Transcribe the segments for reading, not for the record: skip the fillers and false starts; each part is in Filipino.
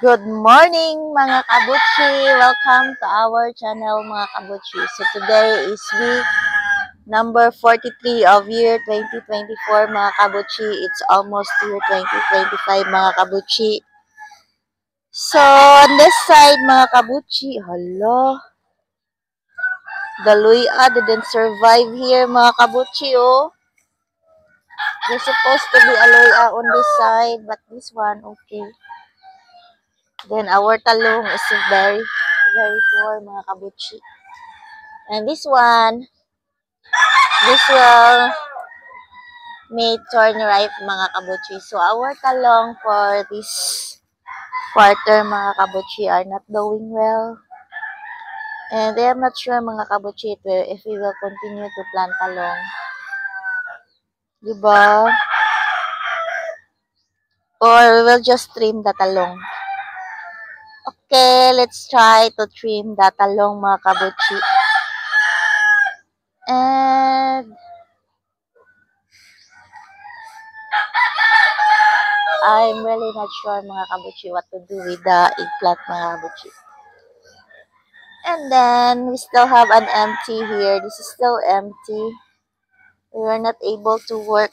Good morning mga kabutchi! Welcome to our channel mga kabutchi. So today is week number 43 of year 2024 mga kabutchi. It's almost year 2025 mga kabutchi. So on this side mga kabutchi, hello, the luya didn't survive here mga kabutchi oh. There's supposed to be a luya on this side but this one okay. Then our talong is very poor mga kabutchi. And this one, this will may turn ripe mga kabutchi. So our talong for this quarter mga kabutchi are not doing well. And I am not sure mga kabutchi if we will continue to plant talong. Diba? Or we will just trim the talong. Okay, let's try to trim the talong mga kabutchi. And I'm really not sure mga kabutchi what to do with the eggplant mga kabutchi. And then we still have an empty here. This is still empty. We are not able to work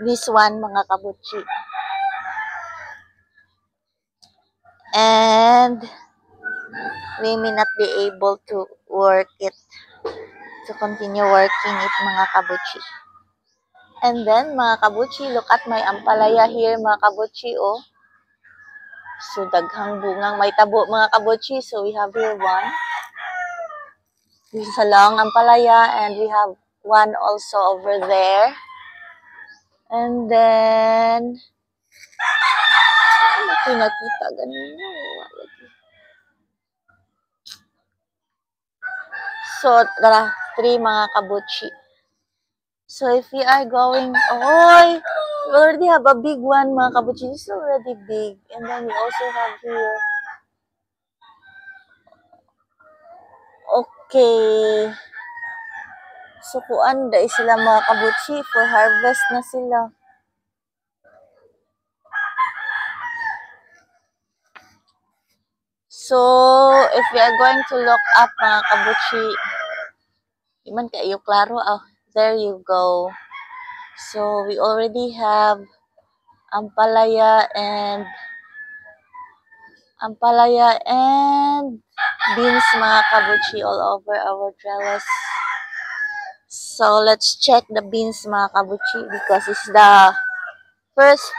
this one mga kabutchi. And we may not be able to work it, to continue working it mga kabutchi. And then mga kabutchi, look at my ampalaya here mga kabutchi oh. So daghang bungang may tabo mga kabutchi. So we have here one. This is a long ampalaya and we have one also over there. And then nakita ganito. So, three mga kabutchi. So, if we are going, we already have a big one mga kabutchi. This is already big. And then we also have here. Okay. So, kuan dahil sila mga kabutchi for harvest na sila. So, if we are going to look up mga kabutchi, iman kayo klaro, there you go. So, we already have ampalaya and beans mga kabutchi all over our trellis. So, let's check the beans mga kabutchi because it's the first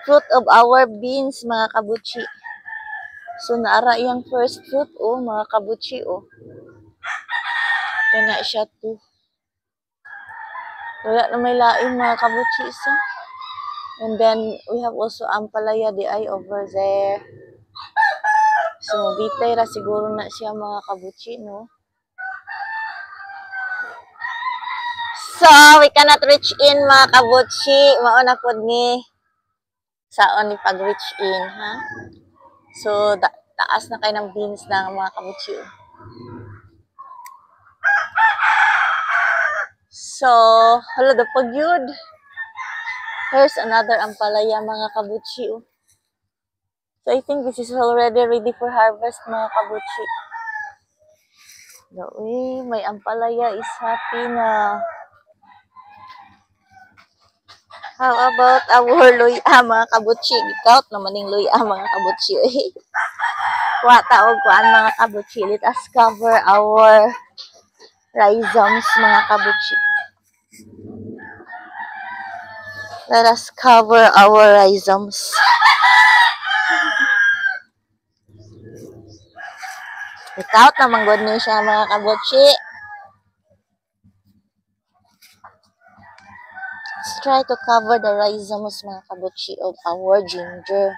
fruit of our beans mga kabutchi. So, naara yung first fruit, mga kabutchi, Kana siya to. Wala na may lain, mga kabutchi, so. And then, we have also ampalaya di ay over there. So, bitay ra siguro na siya, mga kabutchi, no? So, we cannot reach in, mga kabutchi. Mauna po ni saon ni pag-reach in, ha? So, taas na kayo ng beans ng mga kabutchi. So, hala the pagyud. Here's another ampalaya mga kabutchi. So, I think this is already ready for harvest mga kabutchi. May ampalaya is happy na. How about our luya mga kabutchi? Ikaw naman yung luya mga kabutchi. Kuha taog kuan mga kabutchi. Let us cover our rhizomes mga kabutchi. Let us cover our rhizomes. Ikaw naman good news siya mga kabutchi. Let's try to cover the rhizomes mga kabutchi of our ginger.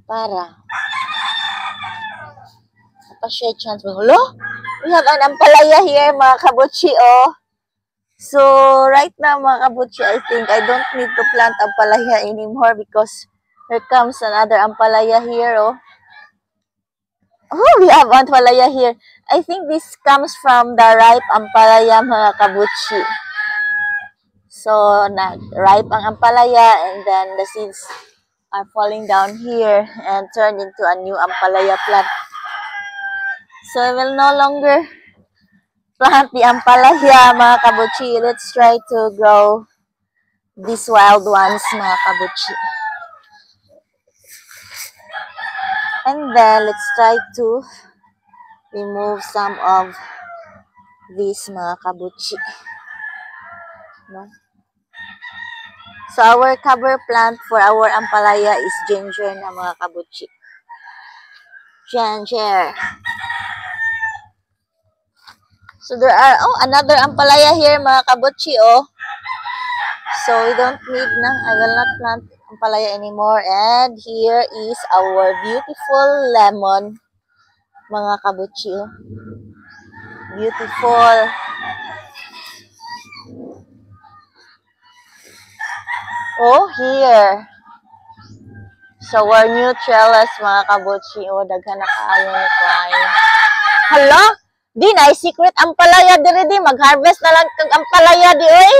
Para pa-share chance mo. Hello? We have an ampalaya here mga kabutchi So right now mga kabutchi, I think I don't need to plant ampalaya anymore because here comes another ampalaya here we have ampalaya here. I think this comes from the ripe ampalaya mga kabutchi. So, nag-ripe ang ampalaya and then the seeds are falling down here and turned into a new ampalaya plant. So, I will no longer plant the ampalaya, mga kabutchi. Let's try to grow these wild ones, mga kabutchi. And then, let's try to remove some of these, mga kabutchi. No? So, our cover plant for our ampalaya is ginger na, mga kabutchi. Ginger. So, there are, another ampalaya here, mga kabutchi, So, we don't need na, I will not plant ampalaya anymore. And here is our beautiful lemon, mga kabutchi, Beautiful. Here. So, our new trellis, mga kabutchi, daghan na kaayo ni Klein. Hala? Di na, secret ampalaya diri di. Mag-harvest na lang kag ampalaya di, oy.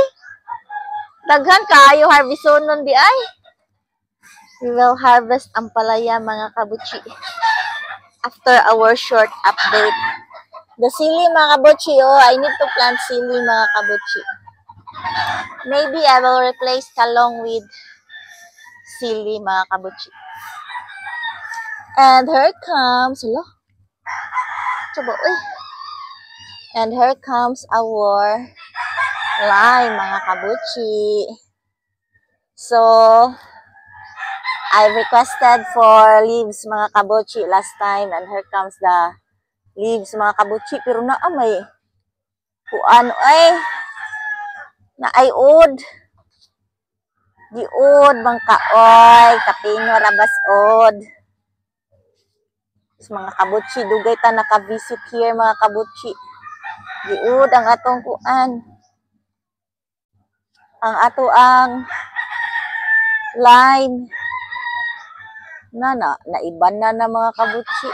Daghan kaayo harvestonon di, ay. We will harvest ampalaya, mga kabutchi, after our short update. The sili, mga kabutchi, I need to plant sili, mga kabutchi. Maybe I will replace talong with sili, mga kabutchi. And here comes, and here comes our lime, mga kabutchi. So, I requested for leaves, mga kabutchi, last time. And here comes the leaves, mga kabutchi. Pero may kuan, naayod. Diod, bangkaoy, kapino, rabasod. So, mga kabutchi, dugay ta naka-visit here, mga kabutchi. Diod, ang atong kuan. Ang ato lime. Naiban na mga kabutchi.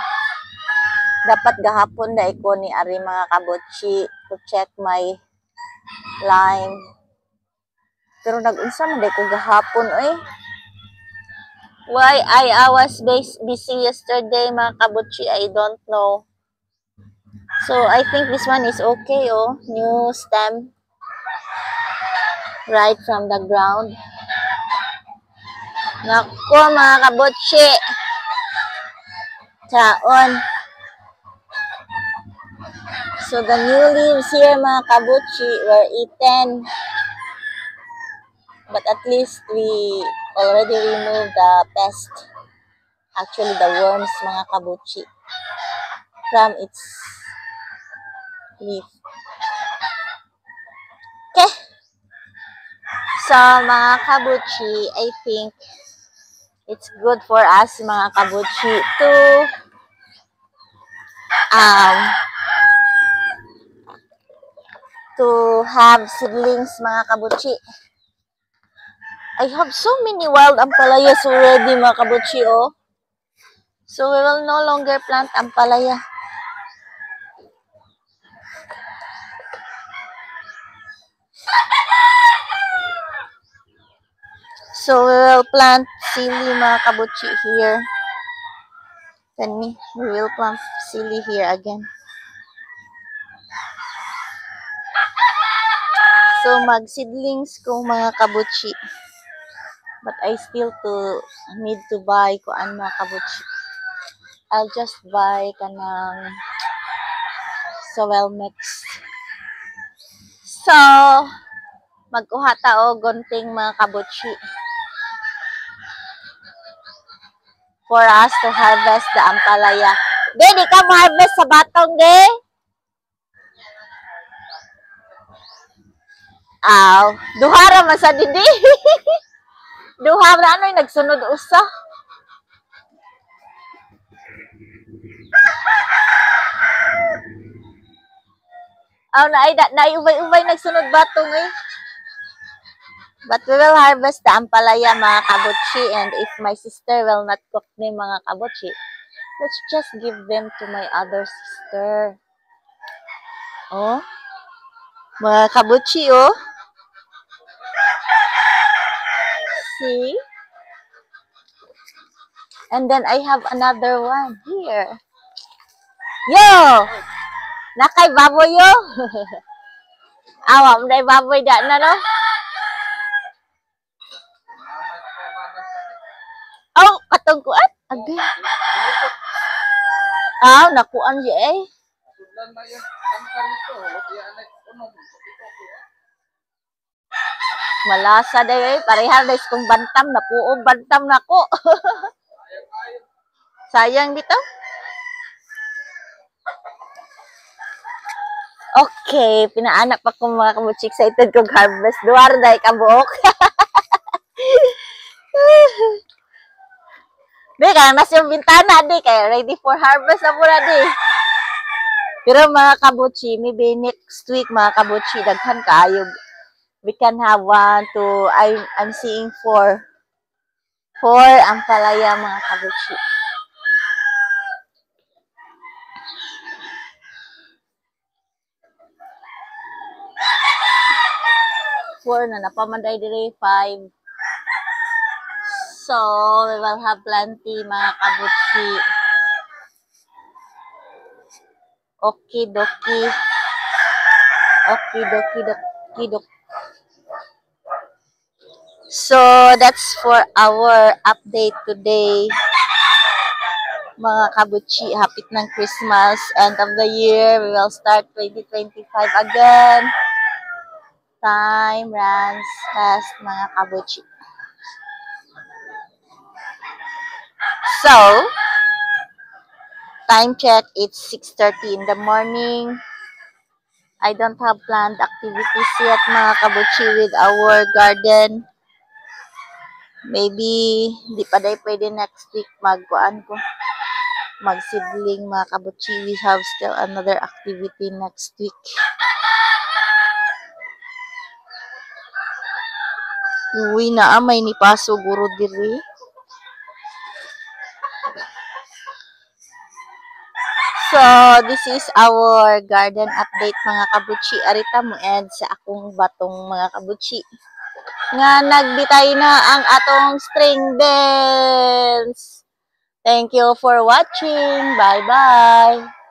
Dapat gahapon na iko ni ari, mga kabutchi, to check my lime. Pero nag-unsa man ko gahapon, Why I was busy yesterday, mga kabutchi, I don't know. So, I think this one is okay, New stem. Right from the ground. Nako, mga kabutchi. Taon. So, the new leaves here, mga kabutchi, were eaten. But at least we already removed the pest. Actually, the worms, mga kabutchi, from its leaf. Okay. So, mga kabutchi, I think it's good for us, mga kabutchi, to have seedlings, mga kabutchi. I have so many wild ampalayas already, mga kabutchi, So, we will no longer plant ampalaya. So, we will plant sili, mga kabutchi, here. Then, we will plant sili here again. So, mag-seedlings ko, mga kabutchi. But I still need to buy kuan, mga kabutchi. I'll just buy kanang soil mix. So, magkuha ta gunting, mga kabutchi, for us to harvest the ampalaya. Di ka harvest sa batong, duhara man sa didi. Duhara nagsunod usa. Naubay-ubay nagsunod batong, But we will harvest the ampalaya, mga kabutchi, and if my sister will not cook ni, mga kabutchi, let's just give them to my other sister. Mga kabutchi, See? And then I have another one here. Yo! Nakay baboy yo! Awa, may baboy da na no? Oh, katungkuan? Agay. Nakuan di eh. Malasa day eh. Parehal day kung bantam. Napuong bantam na ko. Sayang dito. Okay, pinaanak pa ko mga kabutsi. Excited kong harvest. Duwar day kabuok. Di, kaya nas yung bintana, di. Kaya ready for harvest na muna, di. Pero mga kabutsi, maybe next week, mga kabutsi, daghan kayo. We can have 1, 2, I'm seeing 4. 4 ang palaya, mga kabutsi. Four na napamanday dire 5. So, we will have plenty mga kabutsi. Okay, doki. Okay, doki. So, that's for our update today. Mga kabutsi, hapit ng Christmas, end of the year, we will start 2025 again. Time runs fast, mga kabutsi. So, time check, it's 6:30 in the morning. I don't have planned activities yet, mga kabutsi, with our garden. Maybe, di pa day pwede next week magkuan ko. Magsidling, mga kabutsi. We have still another activity next week. Uwi na may ni paso guro diri. So, this is our garden update, mga kabutsi. Arita mo end sa akong batong, mga kabutsi. Nga nagbitay na ang atong string beans. Thank you for watching. Bye-bye.